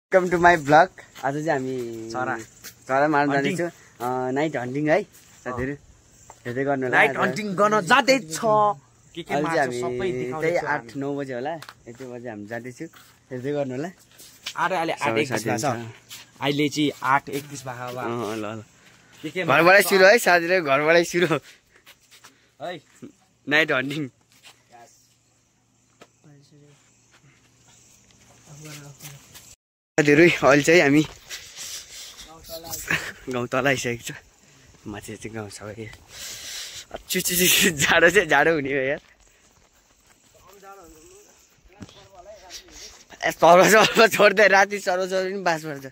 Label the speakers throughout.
Speaker 1: Welcome to my blog. आज चाहिँ हामी चरा मार्न जाँदैछु नाइट हन्टिङ है साथीहरु। हेर्दै गर्नु होला।
Speaker 2: नाइट हन्टिङ गर्न जाँदैछ। के मार्छ सबै देखाउँछु।
Speaker 1: त्यही 8-9 बजे होला। यति बजे हामी जाँदैछु। हेर्दै गर्नु होला।
Speaker 2: अहिले 8:21 भएको छ। अहिले चाहिँ 8:21 भएको अब।
Speaker 1: ल ल। घरबाटै सुरु है साथीहरु, घरबाटै सुरु
Speaker 2: है
Speaker 1: नाइट हन्टिङ। साथीहरु अहिले चाहिँ हामी गाउँ तल आइसकेको छ। माथि चाहिँ गाउँ छ है। जाडो चाहिँ जाडो हुने हो यार। सर्व छोड्दै राति सर्व पनि बास पर्छ।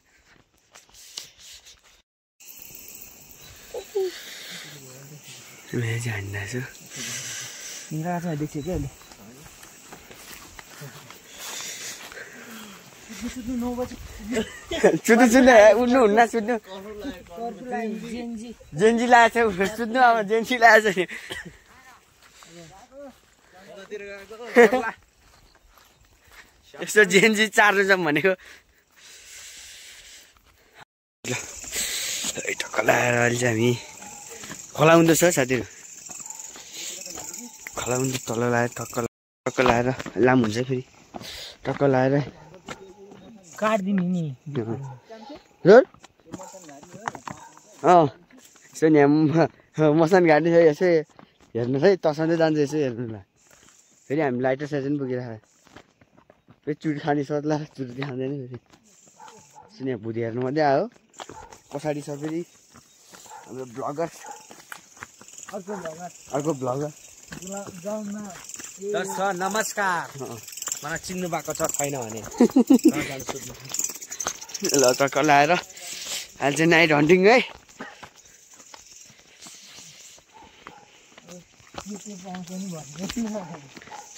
Speaker 1: मैले चाहिँ हान्दैछु। सुत्नु उठ्नु हुन्न सुत्नु। जेन्जी लागेको छ सुत्नु। अब जेन्जी लागेको छ नि। यस्तो जेन्जी चार्नु छ भनेको। टक्क लगाएर अहिले चाहिँ हामी खोला हुँदो छ साथीहरु। खोला हुँदो तल लगाएर टक्क लगाएर लाम हुन्छ फेरि। टक्क लगाएर
Speaker 2: काट्दिनु नि।
Speaker 1: यसो नि मसान घाट्ने छ। यसो हेर्नु है तसँदै जान्छ। यसो हेर्नु ल। फेरि हामी लाइटर साइटर पनि पुगिरहेको। फेरि चुटी खाने सोध्ला चुटी खाँदैन फेरि। यसो यहाँ भुदी हेर्नु मात्रै आयो। पछाडि छ फेरि हाम्रो ब्लगर। अर्को ब्लगर।
Speaker 2: नमस्कार। मलाई चिन्नु भएको छ छैन भने
Speaker 1: ल टक्क लगाएर अहिले चाहिँ नाइट हन्टिङ है।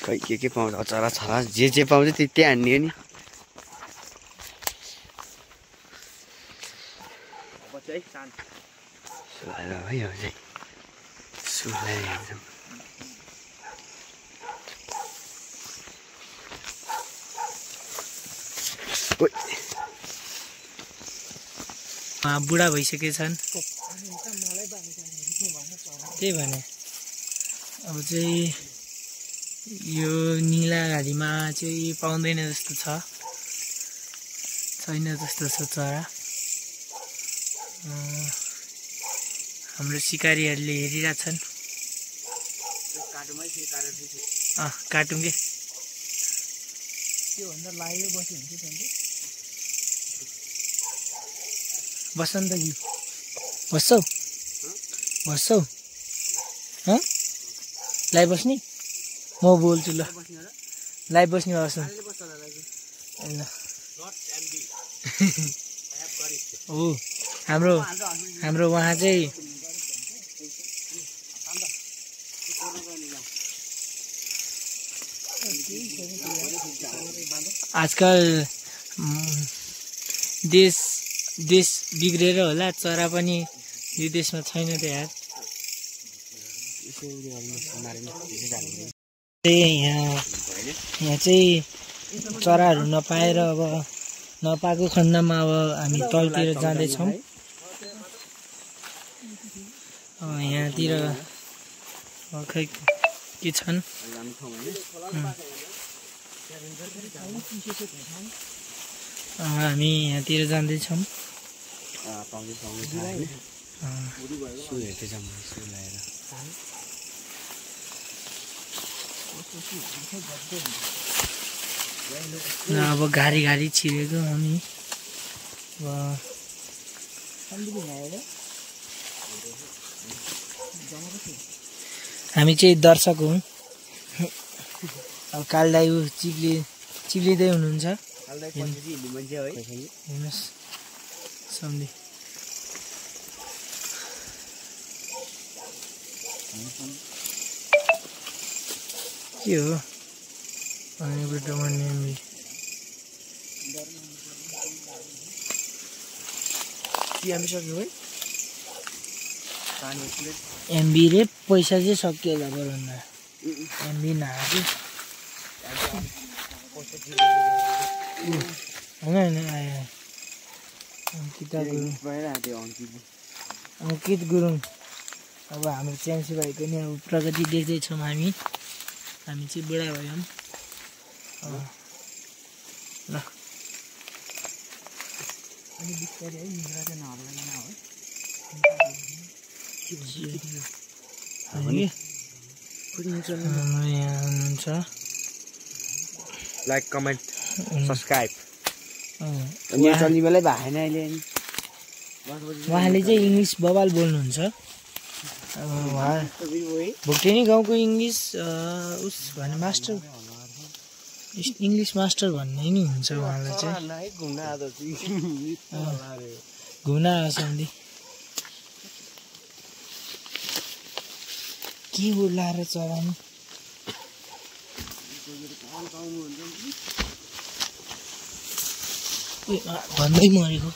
Speaker 1: खै के पाउँछ चरा छरा जे पाउँछ त्यही हान्ने हो नि। सुलाएर है अब चाहिँ सुलाएर
Speaker 2: बुढा भइसकेका छन्। त्यही भने अब चाहिँ यो निला घारीमा चाहिँ पाउँदैन जस्तो छ। छैन जस्तो छ चरा। हाम्रो सिकारीहरूले हेरिरहेछन्। काटौँ के त्योभन्दा लागियो बस्यो हुन्छ। बस्छ कि बस्छौ लाइ बस्ने म बोल्छु ल। लाइ बस्ने बस्नु हो। हाम्रो उहाँ चाहिँ आजकल देश बिग्रेर होला चरा पनि यो देशमा छैन त यार। यहाँ चाहिँ चराहरू नपाएर अब नपाएको खण्डमा अब हामी तलतिर जाँदैछौँ। यहाँतिर खै के छन्। हामी यहाँतिर जाँदैछौँ। अब घारी छिरेको हामी चाहिँ दर्शक हौँ। अब कालदाई चिप्लिँदै हुनुहुन्छ। हेर्नुहोस् सम्झे के हो एमबी रे पैसा चाहिँ सकियो होला बरुन्दा। एमबी नआएको होइन आयो अङ्किता गुरुङ अङ्कित गुरुङ। अब हाम्रो च्याम्सी भाइ पनि अब प्रगति देख्दैछौँ हामी चाहिँ बुढा भयौँ ल।
Speaker 1: अनि बिस्तारै है निद्रा चाहिँ नहल्लाइन हो
Speaker 2: यहाँ हुनुहुन्छ
Speaker 1: लाइक कमेन्ट सब्सक्राइब यहाँ चल्ने बेलै भएन अहिले
Speaker 2: उहाँले चाहिँ इङ्ग्लिस बबाल बोल्नुहुन्छ। अब उहाँ भुक्टेनी गाउँको इङ्ग्लिस उस भने मास्टर इङ्ग्लिस मास्टर भन्ने नि हुन्छ उहाँलाई चाहिँ। घुम्न आएको छ के उर्लाएर चराउनु भन्दै मरेको।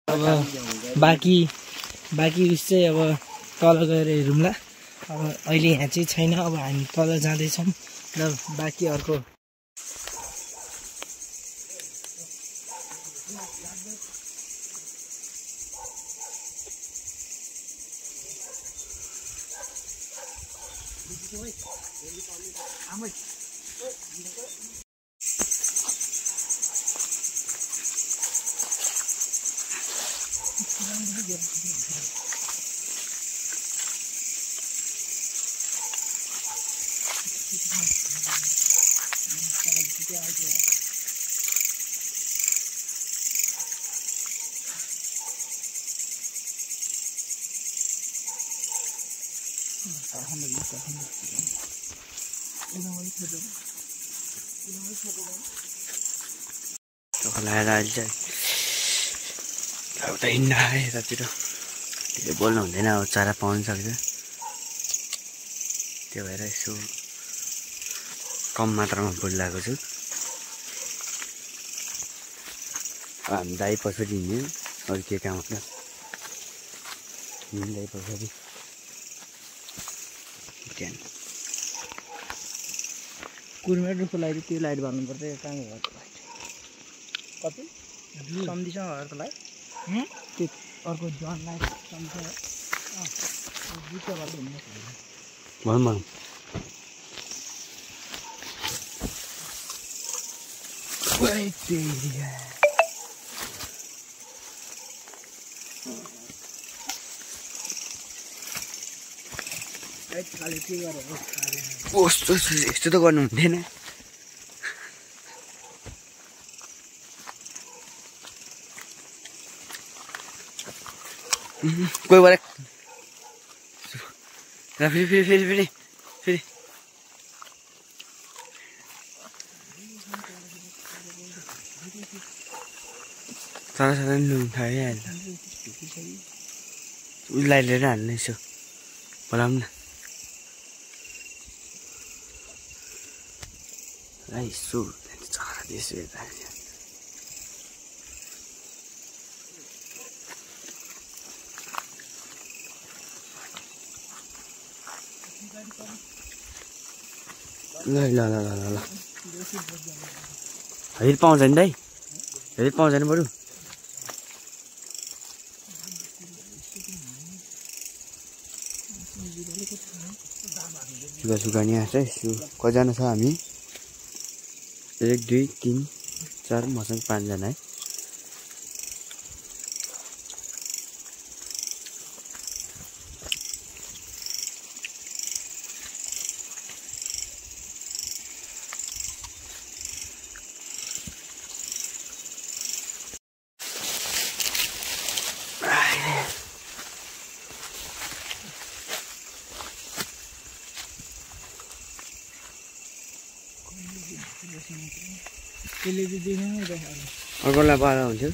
Speaker 2: अब बाँकी उस चाहिँ अब तल गएर हेरौँला। अब अहिले यहाँ चाहिँ छैन, अब हामी तल जाँदैछौँ र बाँकी अर्को
Speaker 1: लगाएर अहिले चाहिँ उता हिँड्न आयो यतातिर त्यसले बोल्नु हुँदैन अब चारा पाउनु सक्छ त्यो भएर यसो कम मात्रामा बोलिरहेको छु। अब हामी दाइ पछाडि हिँड्यौँ अरू के काम होला दाइ पछाडि
Speaker 2: कुर्मेट रुखको लाइट त्यो लाइट भन्नुपर्छ कहाँ घर कति सम्धिसँग घरको लाइट त्यो अर्को जन लाइट सम्धिसँग दुईवटा गर्दा हुने
Speaker 1: भनौँ यस्तो त गर्नु हुँदैन। कोही बेला फेरि सारा लुङ खाइहाल्छ उसलाई लिएर हाल्ने यसो बोलाऊँ न यसो चरा त्यसो हेर्दा ल ल ल ल ल हेरि पाउँछ नि दाइ हेरि पाउँछ नि बरु सुगा नि आएको छ कतिजना छ हामी 1 2 3 4 मसँग 5 जना है। अर्कोलाई पारा हुन्थ्यो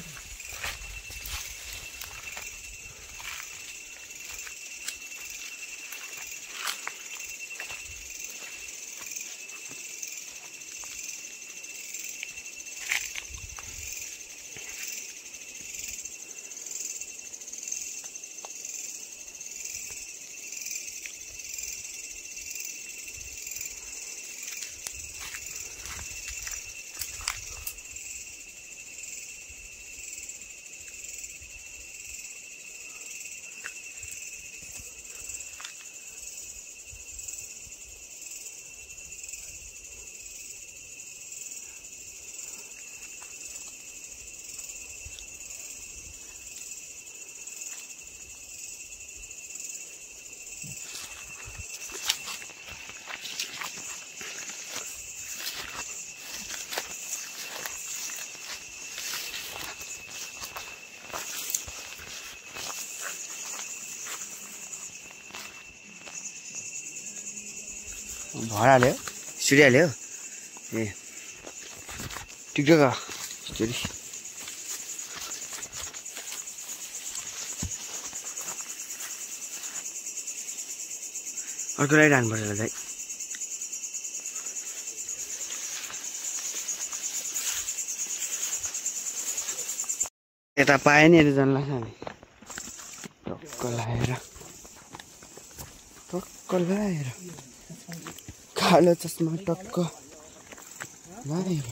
Speaker 1: भर हाल्यो स्टोरी हाल्यो ए टिकटक स्टोरी अर्को राइड हान्नुपर्छ होला दाइ यता पाएँ नि यता जानु लाग्छ हामी टक्क लाएर कालो चस्मा टक्क लाएर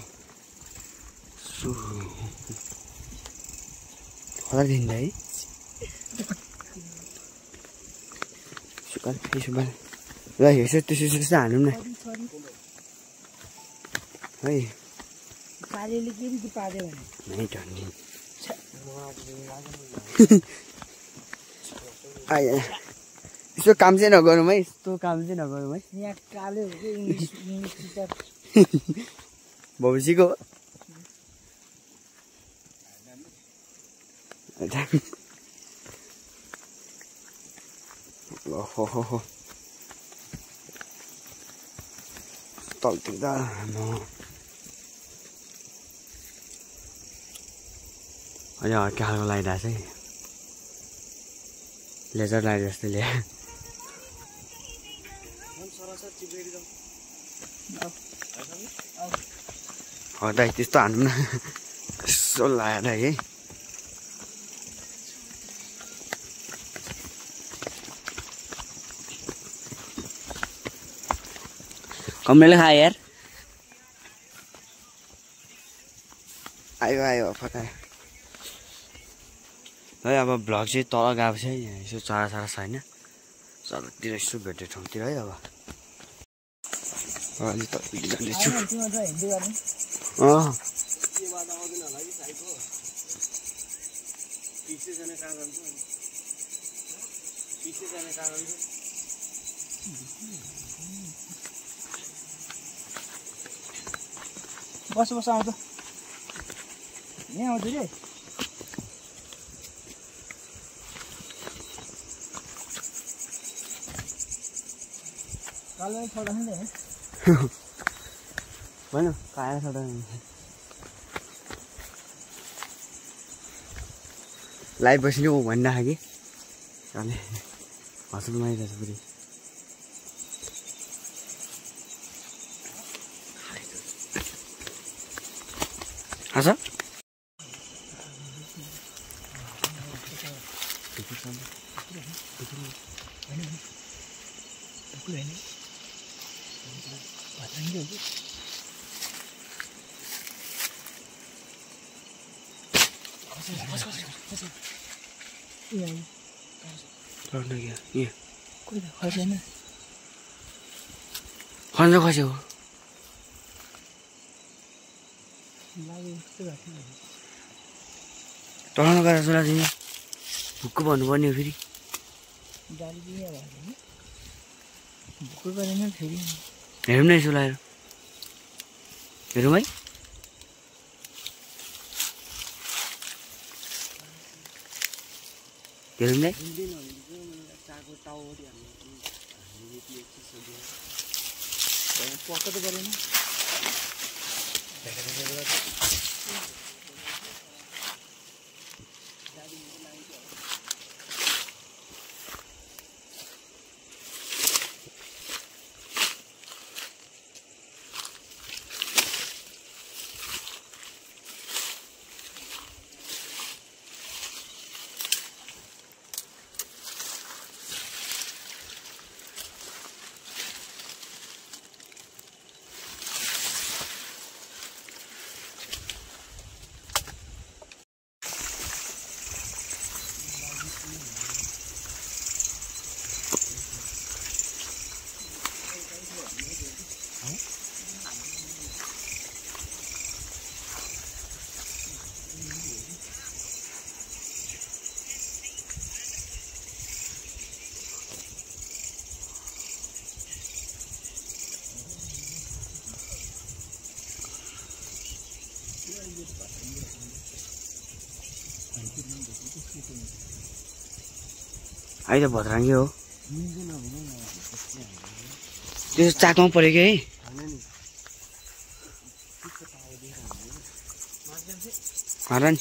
Speaker 1: कलर दिन्छ है सुकाल सुकाल ल यसो त्यसो हानौँ न है
Speaker 2: कालेले के के पार्यो भने
Speaker 1: नै टन्नी आया यसो काम चाहिँ नगरौँ है यस्तो काम चाहिँ नगरौँ है
Speaker 2: यहाँ काले हो कि इंग्लिश टिचर
Speaker 1: भविष्यको ओहो तल्तिँदा म अहिले अर्कै खालको लगाइरहेको छ है लेजर लाइट जस्तो ल्याए दाइ त्यस्तो हान्नु न यसो लगाएर है कमरेले खा यार आयो फकायो है अब भ्लग चाहिँ तल गएको छ है यसो चरा छ होइन चरातिर यसो भेट्ने ठाउँतिर है अब अलि त जाँदैछु
Speaker 2: बस आउँछ यहाँ आउँछ रे कालो छोडा नि
Speaker 1: भन कालो छोडा लाइभ बस्नु म भन्न कि अनि हस्पिटलमा आइरहेछ पुरै हाँस खन्छ खस्यो टलाउनु गएर चला तिमी भुक्क भन्नुपर्ने हो फेरि हेरौँ न यसो लगाएर हेरौँ है हेरौँ नै
Speaker 2: पक्का त गरेन
Speaker 1: अहिले भद्राङ्गे हो त्यो चाकमा पऱ्यो कि है हरा नि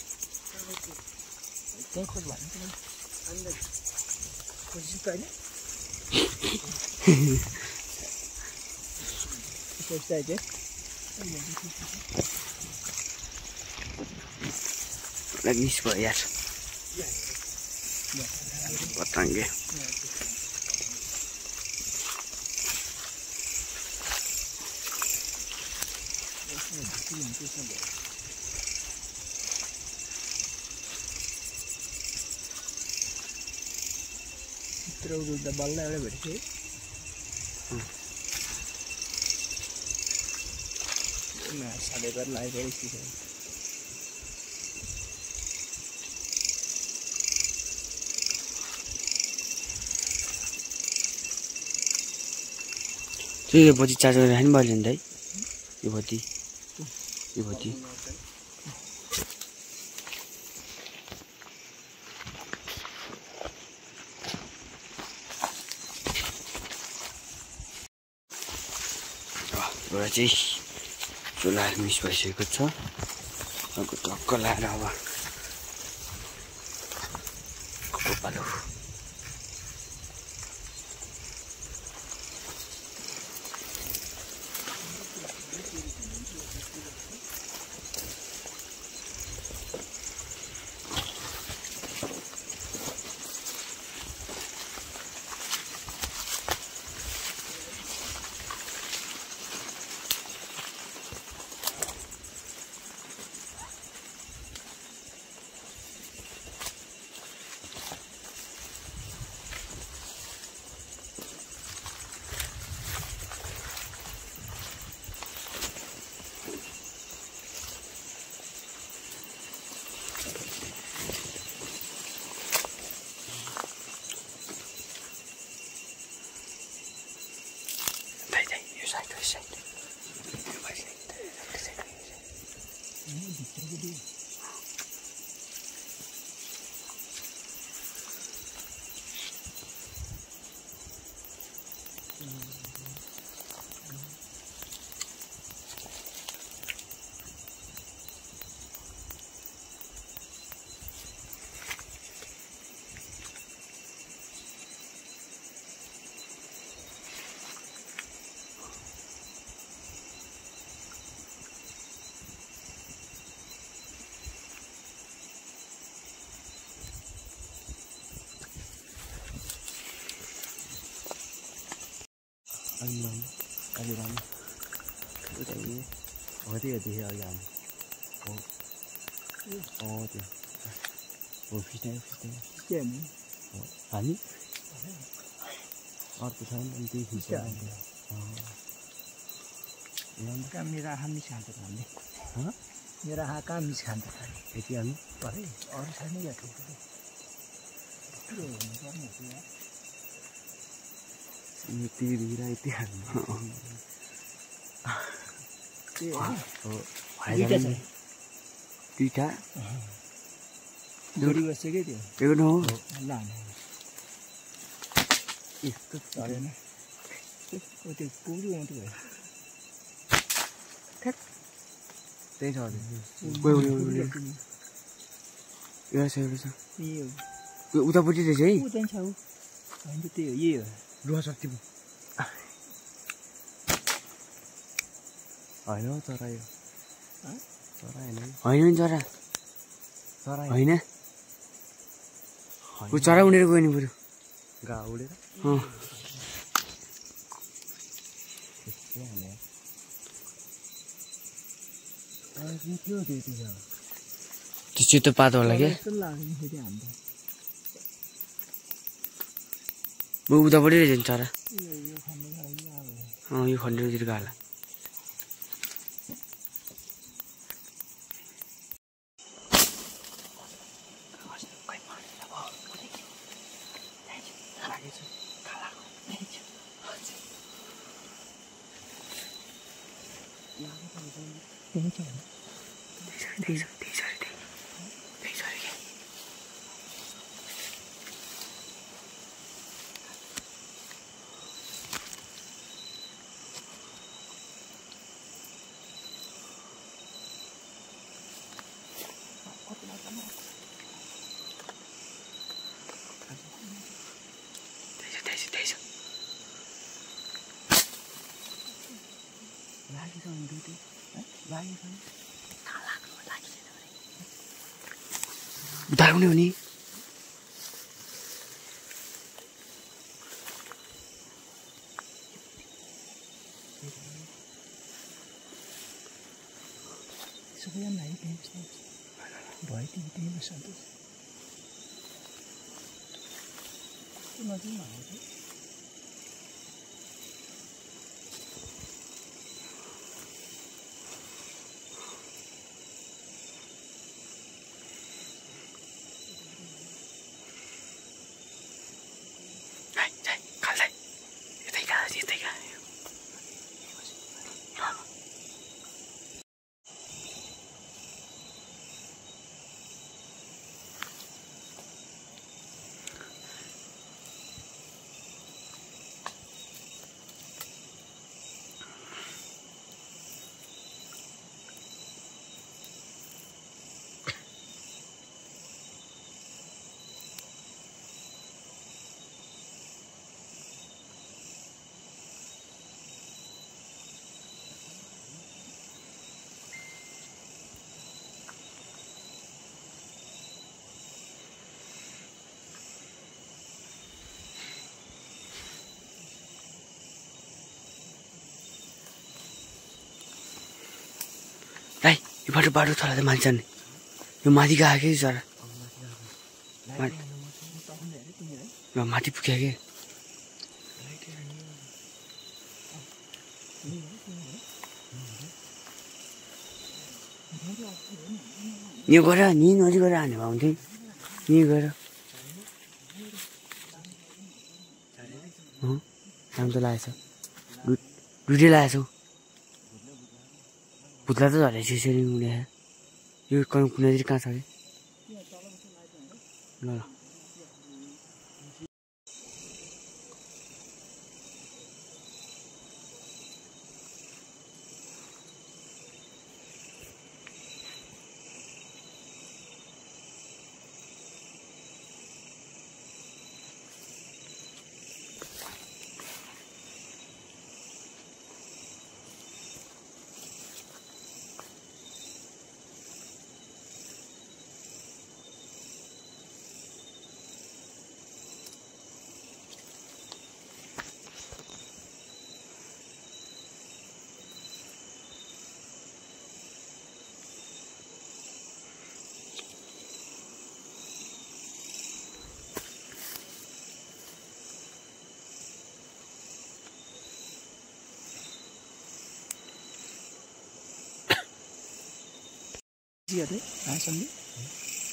Speaker 1: मिस भयो यार पतंगे
Speaker 2: बल्ल एउटा भेटेको साढे बाह्र लागेको
Speaker 1: त्यो बत्ती चार्ज गरेर नि भयो नि त है यो बत्ती एउटा चाहिँ चुला मिस भइसकेको छ टक्क लाएर अब पालो Aliran udah ini dia ayam dia fish ini ani और कुछ नहीं फिश
Speaker 2: का मेरा हम ही शांत करने
Speaker 1: हाँ
Speaker 2: मेरा हाँ काम ही शांत करने
Speaker 1: ऐसी हम
Speaker 2: पर और शानी या तो
Speaker 1: ये तीर इतिहास दुईटा
Speaker 2: जोडी बसेकै थियो
Speaker 1: त्यो न हो
Speaker 2: लाने यस्तो चलेन ओ त्यो पुग्यो आउँथ्यो भयो ठ्याक
Speaker 1: त्यही छ एउटा छ यो उतापट्टि रहेछ है
Speaker 2: उता छ हैन त्यही हो यही हो
Speaker 1: रुवा शक्ति होइन चरा यो चरा होइन नि चरा होइन ऊ चरा उडेर गयो नि बरु
Speaker 2: घा उडेर
Speaker 1: त्यो सेतो पातो होला क्या उतापट्टि रहेछ नि चरा यो खन्डेतिर गयो होला उतार्ने हो नि
Speaker 2: सबैजना है त्यही भयो त्यहीमा सन्तोष
Speaker 1: राई यो बाटो छोरा त मान्छे नि यो माथि गयो कि जरा माथि पुग्यो कि यो गएर नि नजिक गएर हाने भए हुन्थ्यो नि गएर काम त लागेछ डुडे लागेछ पुत्ला त झरेछ यसरी उडे यो कुनै कहाँ छ कि ल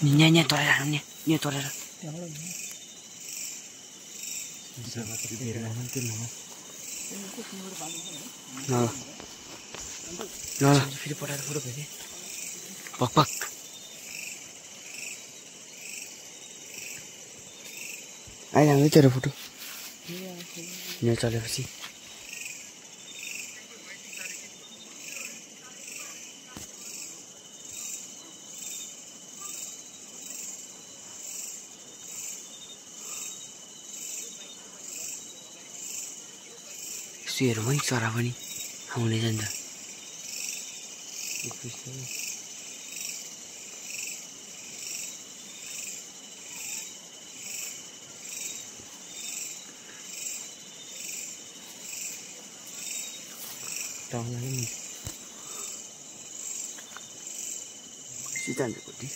Speaker 1: Nyanyi toreran nih toreran. Nah, फिर पड़ा फोटो भेजे पक पक आइरहन्छ तेरो फोटो यहाँ चलेपछि हेरौँ है चरा पनि आउने जान्छ सितान्जोपट्टि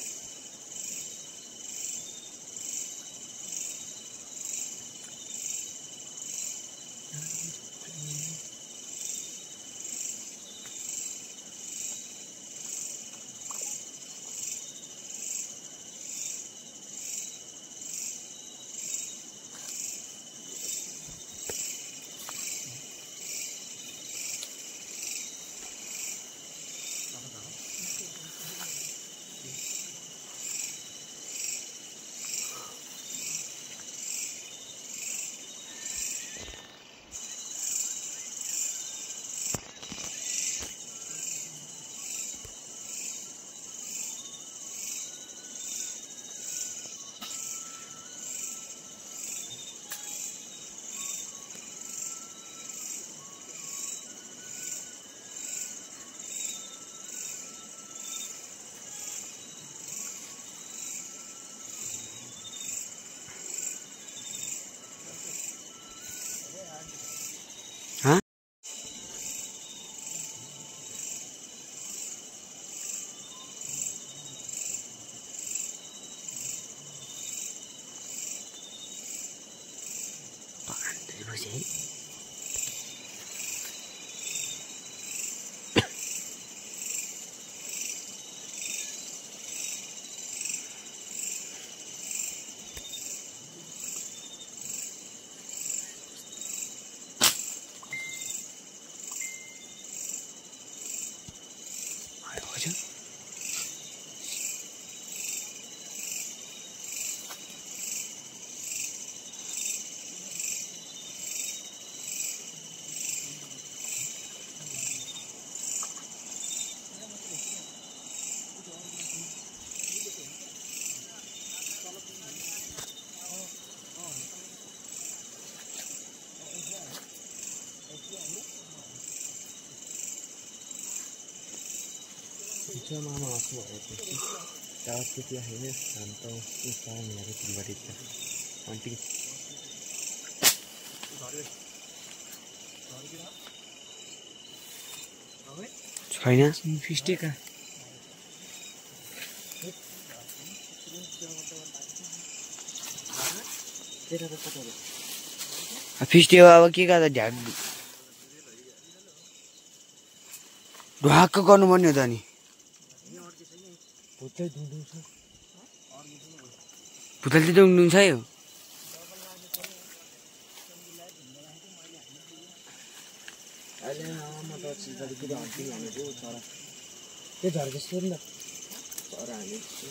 Speaker 1: मामा आफू भएपछि दावत केटी होइन हामी त उसँग मेरो तिनबाटै छ आन्टी छैन
Speaker 2: फिस्टेका
Speaker 1: फिस्टे हो अब के गर्दा ढ्याक ढुवाक्क गर्नुपर्ने हो त नि भुतल चाहिँ डुङ्डुङ छ यो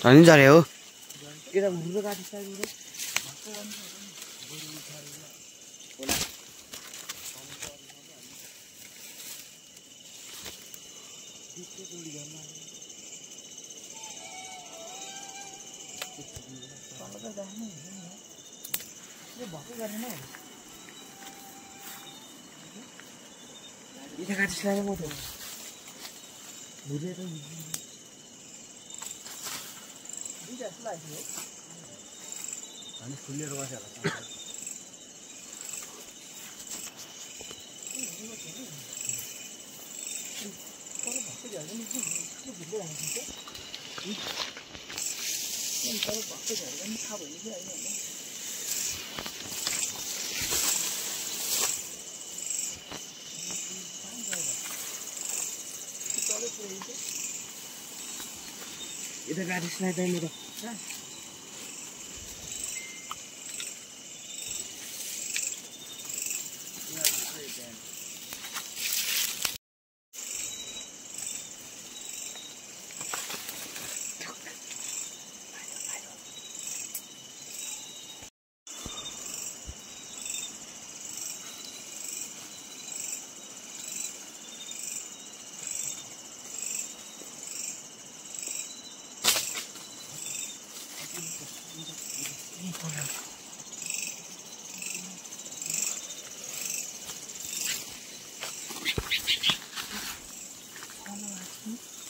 Speaker 1: झन् झरे हो
Speaker 2: यता गाडी स्लाइड मेरो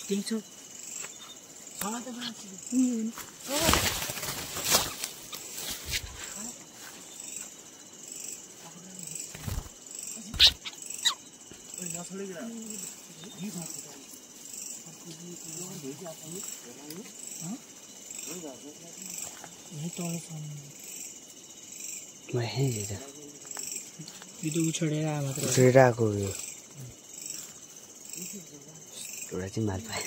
Speaker 2: Think so. Itu ucapnya apa?
Speaker 1: Ucapnya aku yo. Udah sih mal pak.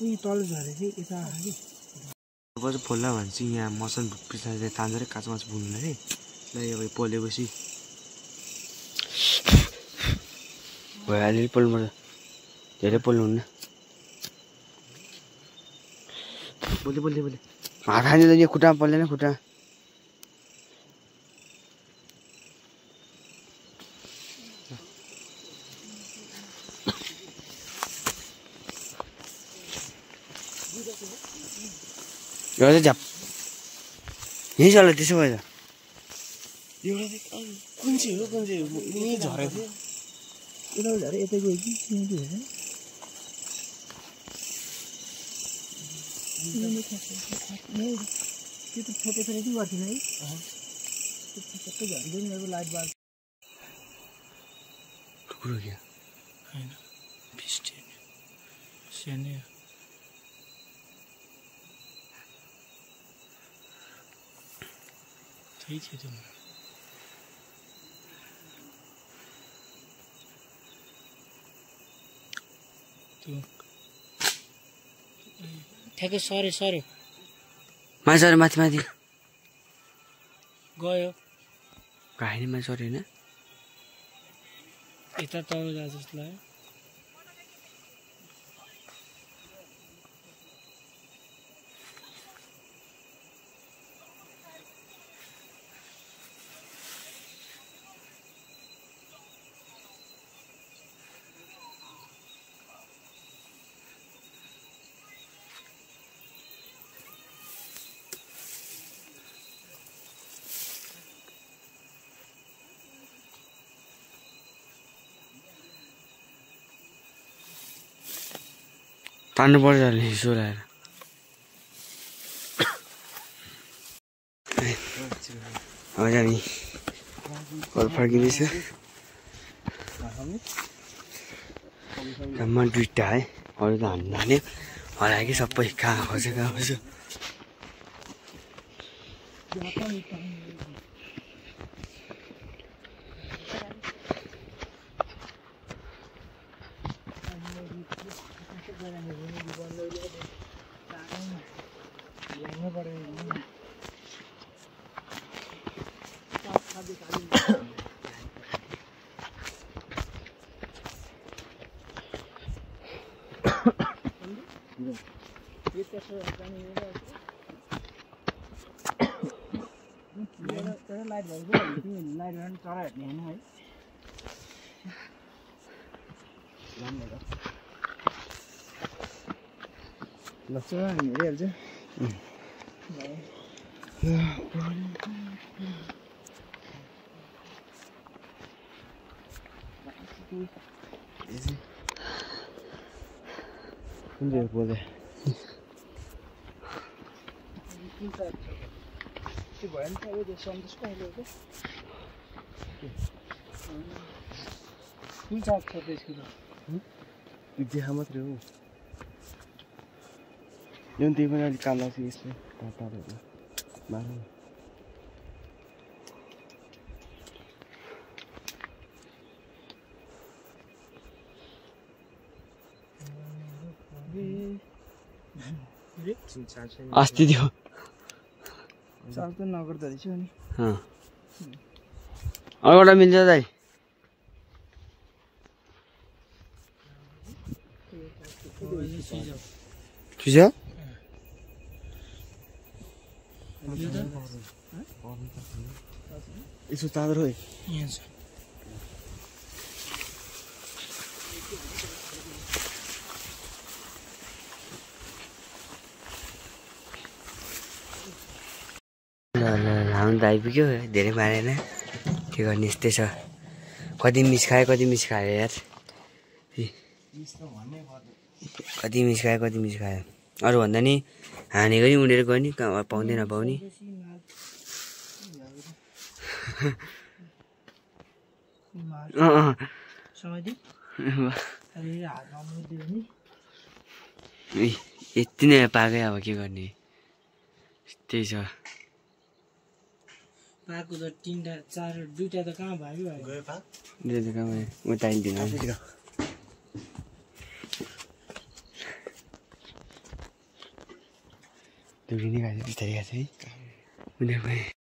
Speaker 2: Ini tol zare sih kita hari.
Speaker 1: अब चाहिँ पोल्ला भन्छ यहाँ मसन पिछाडि तान्दै काँचो मासु बुन्नु है ल अब पोलेपछि भयो अलिअलि पोल्नु धेरै पोल्नुहुन्न बोले बोले बोले हात खाने त यो खुट्टामा पोल्दैन खुट्टा यो चाहिँ झ्याप यहीँ चल्यो त्यसो भए त
Speaker 2: एउटा कुन चाहिँ हो यहीँ झरेको यता झरे यता गयो कि त्यो त फोटो चाहिँ के गर्थेन है सबै झन्डै लाइट बाल
Speaker 1: कुकुर क्या
Speaker 2: हैन बिस्टे सानो त्यही थियो त्यो ठ्याक्कै सरे
Speaker 1: मान्छे माथि माथि
Speaker 2: गयो
Speaker 1: घाइने मान्छे होइन
Speaker 2: यता तल जा जस्तो लाग्यो
Speaker 1: तान्नु पर्छ अहिले हिसो लगाएर आज हामी घर फर्किँदैछु जम्मा 2टा है अरू त हान्नु हान्यो हरायो कि सबै कहाँ खोज्यो
Speaker 2: लाइट भएको लाइट चरा हेर्ने होइन है ल चरा हेरिहाल्छ कुन चाहिँ बोले त्यो भयो नि त अब त्यो सन्देश कहिले हो कुन साग छ त्यसको त
Speaker 1: देखा मात्रै हो यो त्यही पनि अलिक कालो छ यसले ताताहरू मार्नु अस्ति थियो
Speaker 2: साग त नगर्दो रहेछ नि
Speaker 1: अरूबाट मिल्छ दाइ सुझ यसो चादर हो
Speaker 2: यहाँ छ
Speaker 1: हाउनु त आइपुग्यो धेरै मारेन के गर्ने यस्तै छ कति मिस खायो यार कति मिस खायो अरू भन्दा नि हानेको नि उडेर गयो नि पाउँदै नपाउने यति नै पाकै अब के गर्ने त्यही छ
Speaker 2: पाएको त 3टा 4 2टा त कहाँ भयो गयो पाक
Speaker 1: 2टा त कहाँ भयो उता आइदिनु दुरी नै खान्छ बिस्तारै खान्छ है उनीहरूको